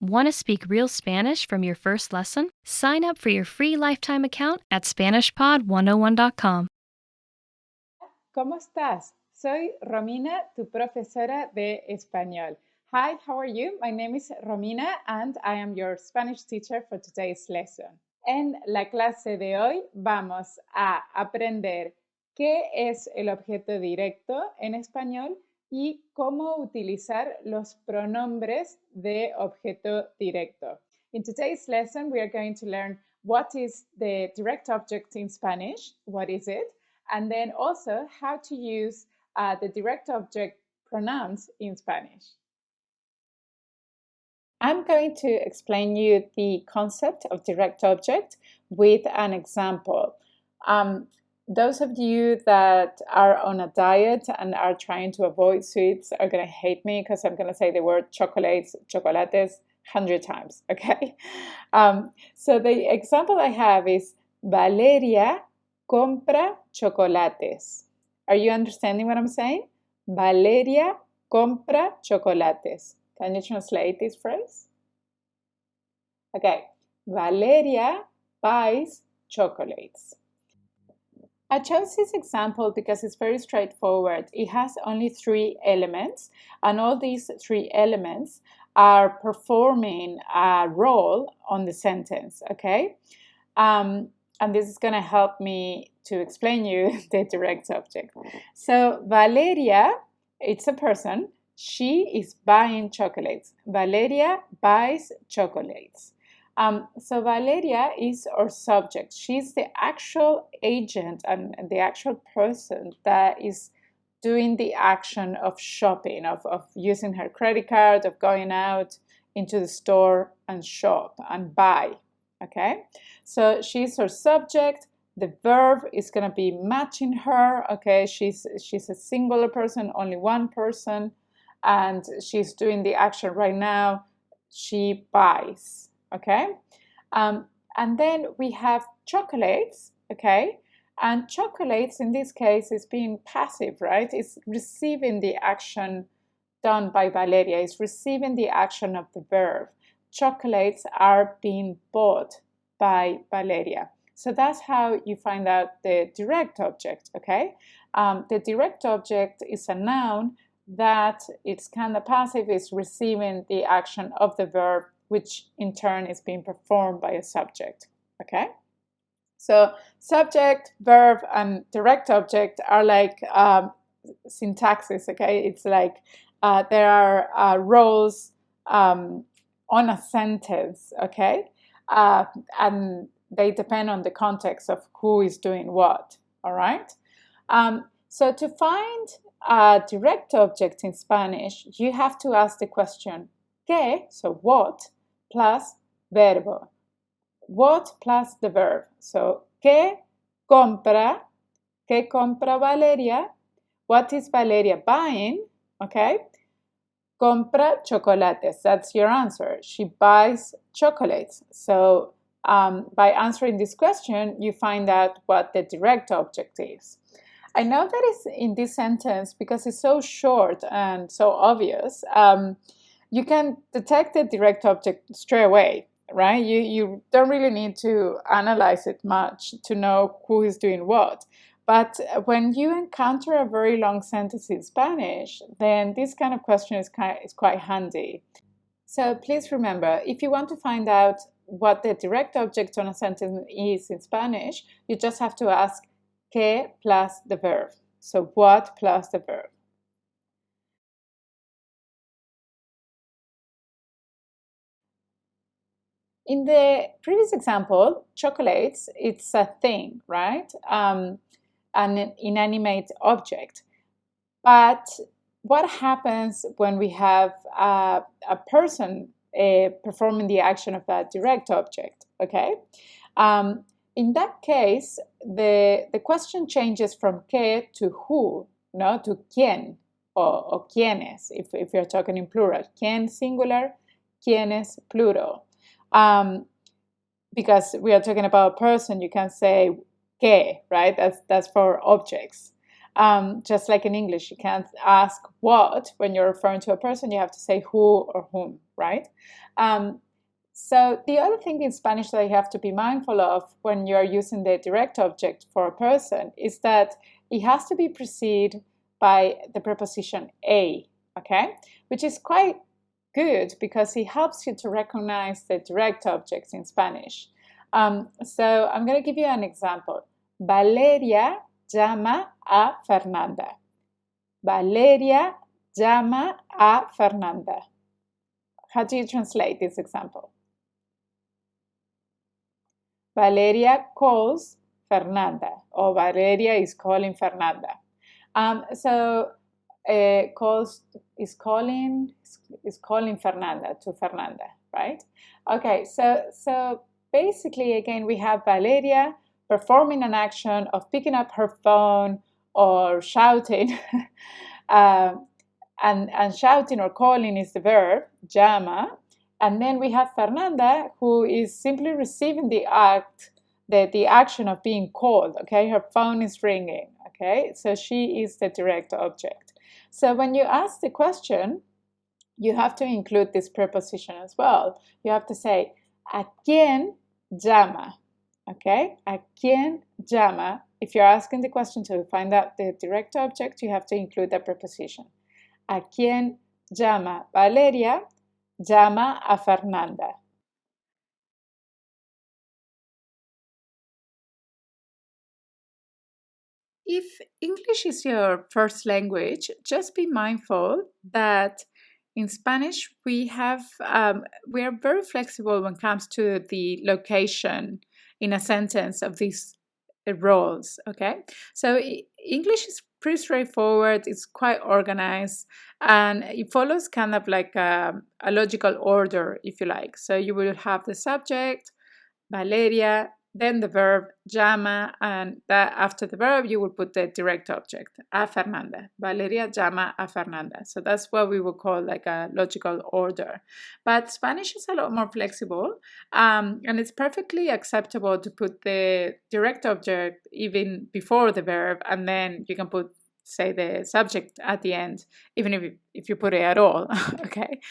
Want to speak real Spanish from your first lesson? Sign up for your free lifetime account at SpanishPod101.com. ¿Cómo estás? Soy Romina, tu profesora de español. Hi, how are you? My name is Romina and I am your Spanish teacher for today's lesson. En la clase de hoy vamos a aprender qué es el objeto directo en español y cómo utilizar los pronombres de objeto directo. In today's lesson, we are going to learn what is the direct object in Spanish, what is it, and then also how to use the direct object pronouns in Spanish. I'm going to explain you the concept of direct object with an example. Those of you that are on a diet and are trying to avoid sweets are going to hate me because I'm going to say the word chocolates, chocolates 100 times, okay? So the example I have is Valeria compra chocolates. Are you understanding what I'm saying? Valeria compra chocolates. Can you translate this phrase? Okay, Valeria buys chocolates. I chose this example because it's very straightforward. It has only 3 elements, and all these 3 elements are performing a role on the sentence, okay? And this is going to help me to explain you the direct object. So Valeria, it's a person. She is buying chocolates. Valeria buys chocolates. So Valeria is our subject. She's the actual agent and the actual person that is doing the action of shopping, of using her credit card, of going out into the store and shop and buy. Okay, so she's her subject. The verb is going to be matching her. Okay, she's a singular person, only one person, and she's doing the action right now. She buys. Okay, and then we have chocolates. Okay, and chocolates in this case is being passive, right? It's receiving the action done by Valeria. It's receiving the action of the verb. Chocolates are being bought by Valeria. So that's how you find out the direct object, okay? The direct object is a noun that it's kind of passive, is receiving the action of the verb, which in turn is being performed by a subject, okay? So subject, verb, and direct object are like syntaxes, okay? It's like there are roles on a sentence, okay? And they depend on the context of who is doing what, all right? So to find a direct object in Spanish, you have to ask the question, ¿qué? So what, plus verbo. What plus the verb. So, ¿qué compra? ¿Qué compra Valeria? What is Valeria buying? Okay. Compra chocolates. That's your answer. She buys chocolates. So, by answering this question, you find out what the direct object is. I know that is in this sentence because it's so short and so obvious. You can detect the direct object straight away, right? You don't really need to analyze it much to know who is doing what. But when you encounter a very long sentence in Spanish, then this kind of question is quite handy. So please remember, if you want to find out what the direct object on a sentence is in Spanish, you just have to ask ¿qué plus the verb? So what plus the verb? In the previous example, chocolates, it's a thing, right? An inanimate object. But what happens when we have a person performing the action of that direct object, okay? In that case, the question changes from qué to who, no, to quién or quiénes, if you're talking in plural. Quién singular, quiénes plural. Because we are talking about a person, you can say qué, right? That's for objects. Just like in English, you can't ask what when you're referring to a person, you have to say who or whom, right? So the other thing in Spanish that you have to be mindful of when you're using the direct object for a person is that it has to be preceded by the preposition a, okay? Which is quite good because it helps you to recognize the direct objects in Spanish. So I'm going to give you an example. Valeria llama a Fernanda. Valeria llama a Fernanda. How do you translate this example? Valeria calls Fernanda, or Valeria is calling Fernanda. Calls is calling Fernanda to Fernanda, right? Okay, so basically, again, we have Valeria performing an action of picking up her phone or shouting, and shouting or calling is the verb, llama. And then we have Fernanda, who is simply receiving the action of being called, okay? Her phone is ringing, okay? So she is the direct object. So when you ask the question, you have to include this preposition as well. You have to say, ¿a quién llama? Okay? ¿A quién llama? If you're asking the question to find out the direct object, you have to include the preposition. ¿A quién llama Valeria? Llama a Fernanda. If English is your first language, just be mindful that in Spanish we are very flexible when it comes to the location in a sentence of these roles. Okay, so English is pretty straightforward. It's quite organized, and it follows kind of like a logical order, if you like. So you will have the subject, Valeria, then the verb llama, and that after the verb you will put the direct object, a Fernanda. Valeria llama a Fernanda. So that's what we would call like a logical order. But Spanish is a lot more flexible, and it's perfectly acceptable to put the direct object even before the verb, and then you can put, say, the subject at the end, even if you put it at all. Okay,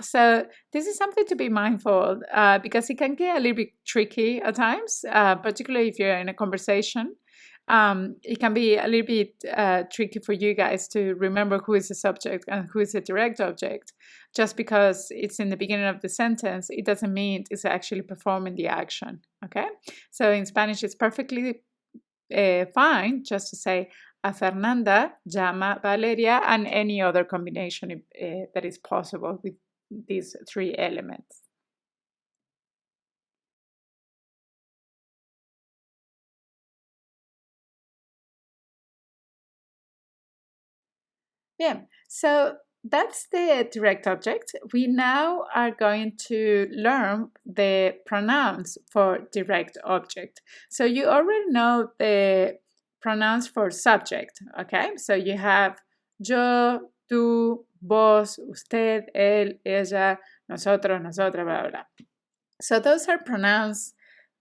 so this is something to be mindful, because it can get a little bit tricky at times, particularly if you're in a conversation. It can be a little bit tricky for you guys to remember who is the subject and who is the direct object. Just because it's in the beginning of the sentence, it doesn't mean it's actually performing the action. Okay, so in Spanish it's perfectly fine just to say a Fernanda llama Valeria, and any other combination that is possible with these three elements. Yeah, so that's the direct object. We now are going to learn the pronouns for direct object. So you already know the pronouns for subject, okay? So you have yo, tú, vos, usted, él, ella, nosotros, nosotras, blah, blah, blah. So those are pronouns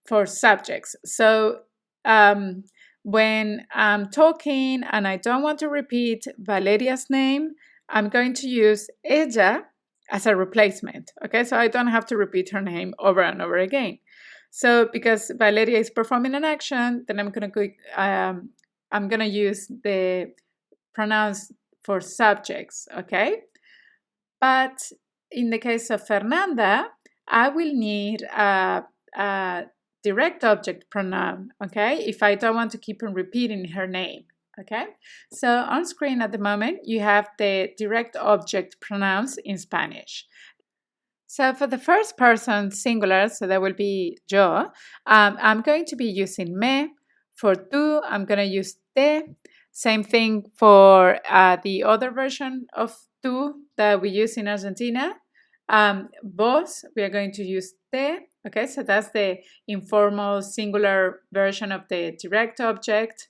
for subjects. So when I'm talking and I don't want to repeat Valeria's name, I'm going to use ella as a replacement. Okay, so I don't have to repeat her name over and over again. So because Valeria is performing an action, then I'm gonna use the pronouns for subjects. Okay, but in the case of Fernanda, I will need a direct object pronoun, okay, if I don't want to keep on repeating her name, okay? So on screen at the moment, you have the direct object pronouns in Spanish. So for the first person singular, so that will be yo, I'm going to be using me. For tú, I'm going to use te. Same thing for the other version of tú that we use in Argentina. Vos, we are going to use te. Okay, so that's the informal singular version of the direct object,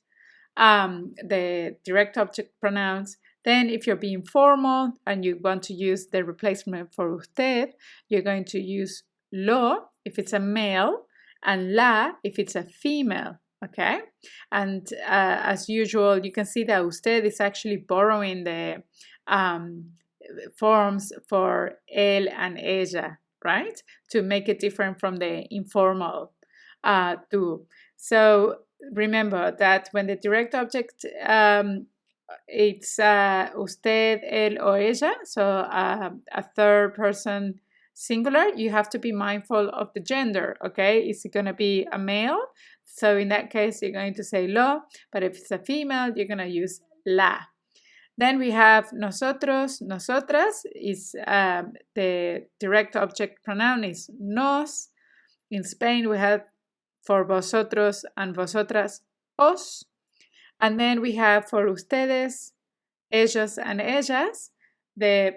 the direct object pronouns. Then if you're being formal and you want to use the replacement for usted, you're going to use lo if it's a male and la if it's a female. okay? And as usual, you can see that usted is actually borrowing the forms for él and ella, right? To make it different from the informal tú. So remember that when the direct object it's usted, él, or ella, so a third person singular, you have to be mindful of the gender, okay? Is it going to be a male? So in that case, you're going to say lo, but if it's a female, you're going to use la. Then we have nosotros, nosotras, is the direct object pronoun is nos. In Spain, we have for vosotros and vosotras, os. And then we have for ustedes, ellos and ellas, the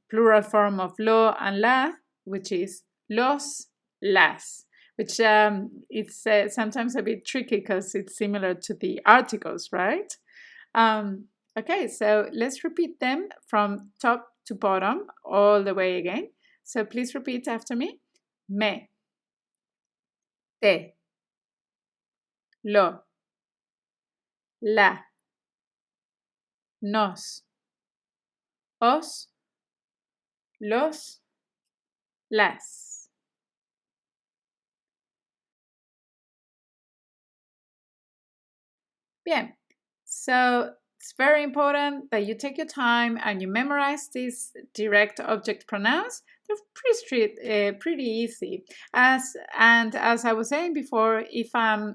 plural form of lo and la, which is los, las, which it's sometimes a bit tricky because it's similar to the articles, right? Okay, so let's repeat them from top to bottom all the way again. So please repeat after me. Me, te, lo, la, nos, os, los, las. Bien. So it's very important that you take your time and you memorize these direct object pronouns. They're pretty easy. As I was saying before, if I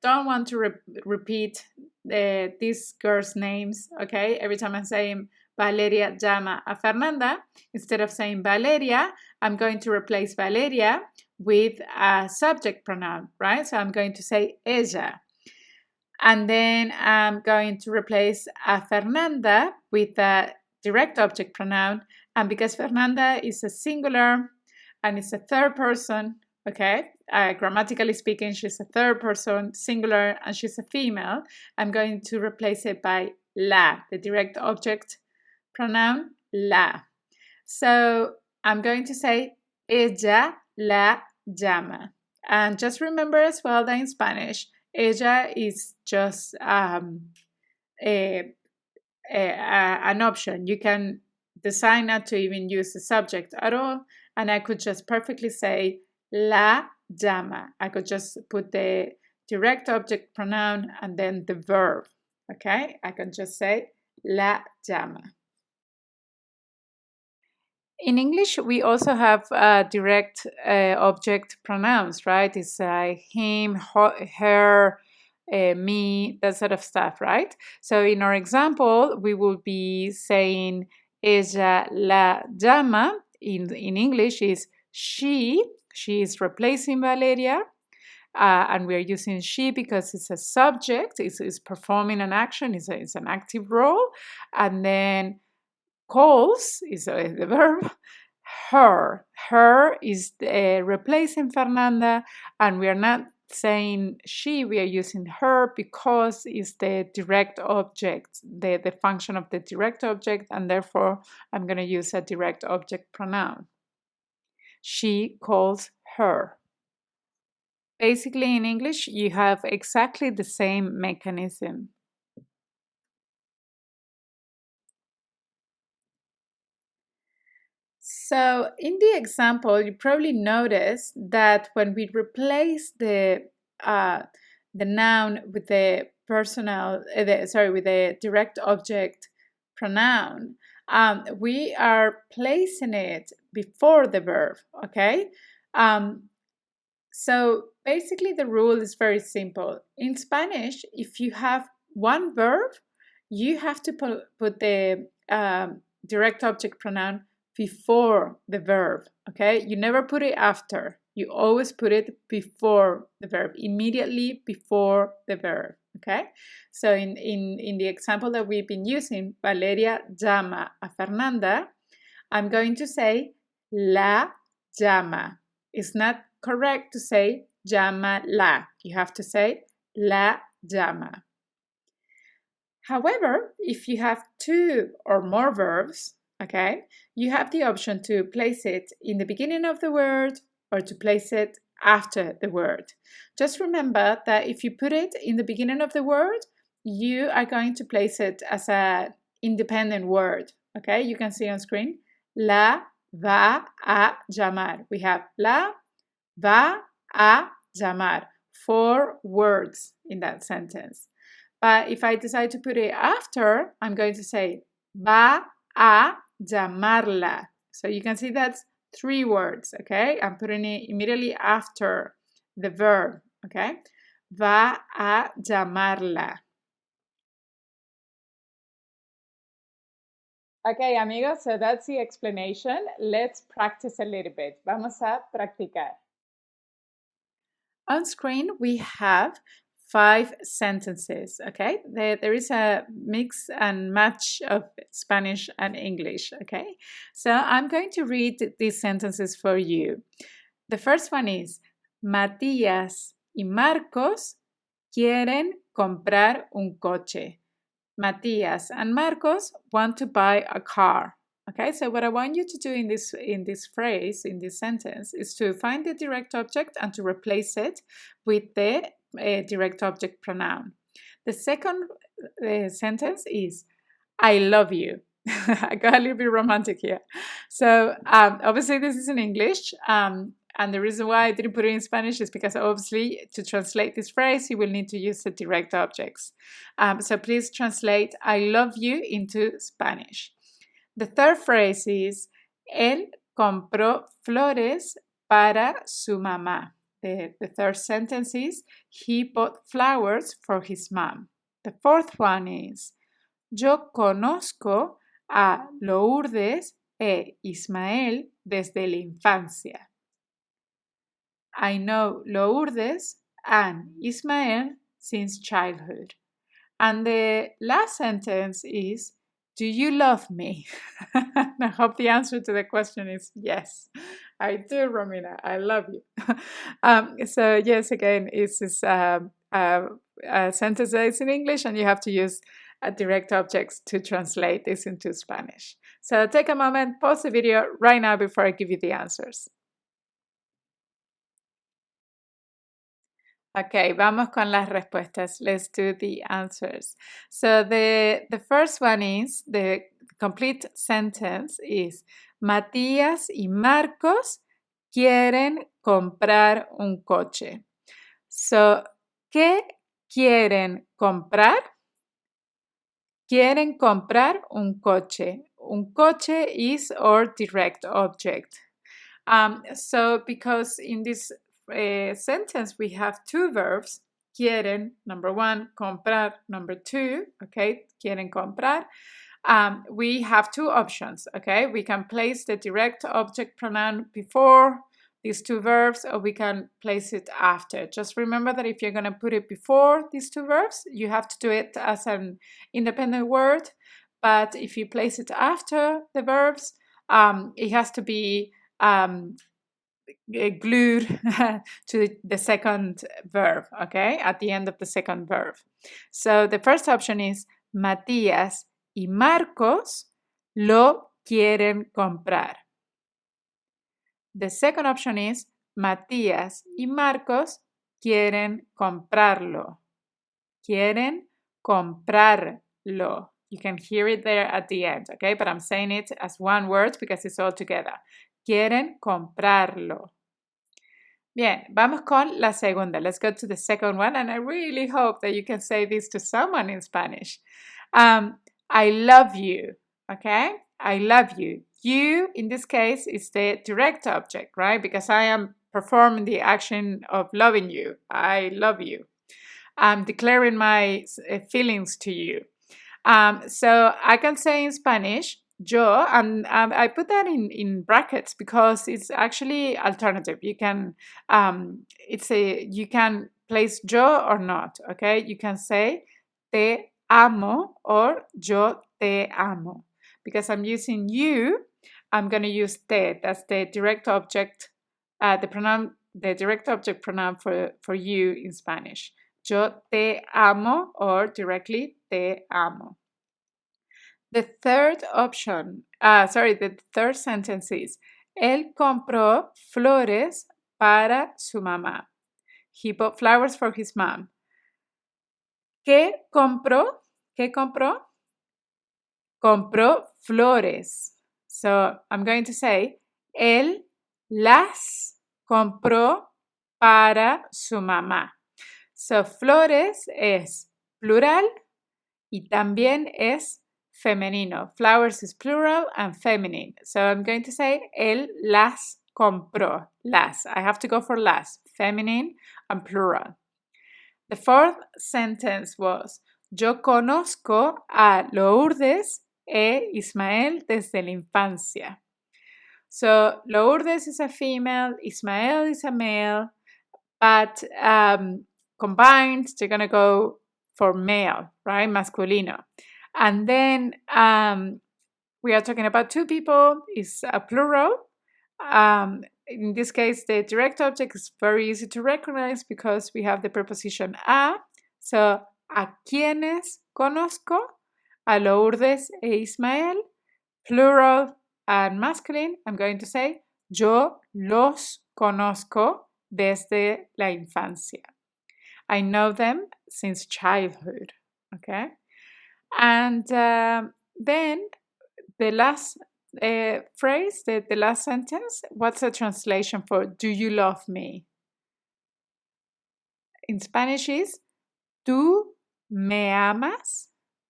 don't want to repeat these girls' names, okay, every time I'm saying Valeria llama a Fernanda, instead of saying Valeria, I'm going to replace Valeria with a subject pronoun, right? So I'm going to say ella. And then I'm going to replace a Fernanda with a direct object pronoun. And because Fernanda is a singular and it's a third person, okay, grammatically speaking, she's a third person, singular, and she's a female, I'm going to replace it by la, the direct object pronoun, la. So I'm going to say ella la llama. And just remember as well that in Spanish, ella is just an option. You can decide not to even use the subject at all, and I could just perfectly say la llama. I could just put the direct object pronoun and then the verb, okay? I can just say la llama. In English, we also have direct object pronouns, right? It's him, her, me, that sort of stuff, right? So in our example, we will be saying ella la llama. In English is she. She is replacing Valeria. And we're using she because it's a subject. It's performing an action. It's an active role. And then calls is the verb. Her is replacing Fernanda, and we are not saying she, we are using her because it's the direct object, the function of the direct object, and therefore I'm going to use a direct object pronoun. She calls her. Basically, in English, you have exactly the same mechanism. So in the example, you probably noticed that when we replace the noun with the personal, with the direct object pronoun, we are placing it before the verb, okay? So basically the rule is very simple. In Spanish, if you have one verb, you have to put the direct object pronoun before the verb, okay? You never put it after. You always put it before the verb, immediately before the verb, okay? So in the example that we've been using, Valeria llama a Fernanda, I'm going to say la llama. It's not correct to say llama la. You have to say la llama. However, if you have two or more verbs, okay, you have the option to place it in the beginning of the word or to place it after the word. Just remember that if you put it in the beginning of the word, you are going to place it as an independent word. Okay, you can see on screen. La va a llamar. We have la va a llamar. 4 words in that sentence. But if I decide to put it after, I'm going to say va a llamarla. So you can see that's 3 words, okay? I'm putting it immediately after the verb, okay? Va a llamarla. Okay, amigos, so that's the explanation. Let's practice a little bit. Vamos a practicar. On screen, we have 5 sentences, okay? There is a mix and match of Spanish and English, okay? So I'm going to read these sentences for you. The first one is, Matías y Marcos quieren comprar un coche. Matías and Marcos want to buy a car. Okay, so what I want you to do in this phrase, in this sentence, is to find the direct object and to replace it with the direct object pronoun. The second sentence is, I love you. I got a little bit romantic here. So obviously this is in English. And the reason why I didn't put it in Spanish is because obviously to translate this phrase, you will need to use the direct objects. So please translate I love you into Spanish. The third phrase is, él compró flores para su mamá. The third sentence is, he bought flowers for his mom. The fourth one is, yo conozco a Lourdes e Ismael desde la infancia. I know Lourdes and Ismael since childhood. And the last sentence is, do you love me? I hope the answer to the question is yes. I do, Romina. I love you. So yes, again, it's this a sentence that is in English, and you have to use direct objects to translate this into Spanish. So take a moment, pause the video right now before I give you the answers. Okay, vamos con las respuestas. Let's do the answers. So the first one is, the complete sentence is, Matías y Marcos quieren comprar un coche. So, ¿qué quieren comprar? Quieren comprar un coche. Un coche is our direct object. So because in this sentence we have 2 verbs, quieren, number 1, comprar, number 2, okay, quieren comprar. We have 2 options, okay? We can place the direct object pronoun before these 2 verbs, or we can place it after. Just remember that if you're going to put it before these 2 verbs, you have to do it as an independent word. But if you place it after the verbs, it has to be glued to the second verb, okay, at the end of the second verb. So the first option is, Matías y Marcos lo quieren comprar. The second option is, Matías y Marcos quieren comprarlo. Quieren comprarlo. You can hear it there at the end, okay? But I'm saying it as one word because it's all together. Quieren comprarlo. Bien, vamos con la segunda. Let's go to the second one. And I really hope that you can say this to someone in Spanish. I love you, okay? I love you. You, in this case, is the direct object, right? Because I am performing the action of loving you. I love you. I'm declaring my feelings to you. So I can say in Spanish, yo, and I put that in brackets because it's actually alternative. You can you can place yo or not, okay? You can say te amo or yo te amo. Because I'm using you, I'm going to use te. That's the direct object, the direct object pronoun for you in Spanish. Yo te amo, or directly te amo. The third option, the third sentence is, él compró flores para su mamá. He bought flowers for his mom. ¿Qué compró? ¿Qué compró? Compró flores. So I'm going to say, él las compró para su mamá. So flores es plural y también es femenino. Flowers is plural and feminine. So I'm going to say, él las compró. Las. I have to go for las. Feminine and plural. The fourth sentence was, yo conozco a Lourdes e Ismael desde la infancia. So Lourdes is a female, Ismael is a male, but combined, they're going to go for male, right? Masculino. And then we are talking about two people, is a plural. In this case, the direct object is very easy to recognize because we have the preposition a. So, a quienes conozco, a Lourdes e Ismael, plural and masculine. I'm going to say, yo los conozco desde la infancia. I know them since childhood, okay? And then the last phrase, the last sentence, what's the translation for do you love me? In Spanish is, ¿tú me amas?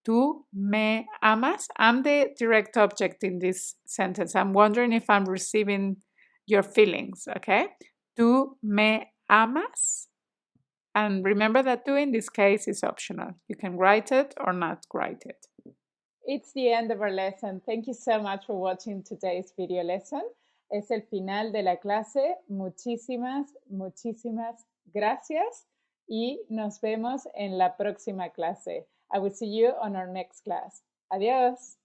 ¿Tú me amas? I'm the direct object in this sentence. I'm wondering if I'm receiving your feelings, okay? ¿Tú me amas? And remember that tú in this case is optional. You can write it or not write it. It's the end of our lesson. Thank you so much for watching today's video lesson. Es el final de la clase. Muchísimas gracias y nos vemos en la próxima clase. I will see you on our next class. Adiós.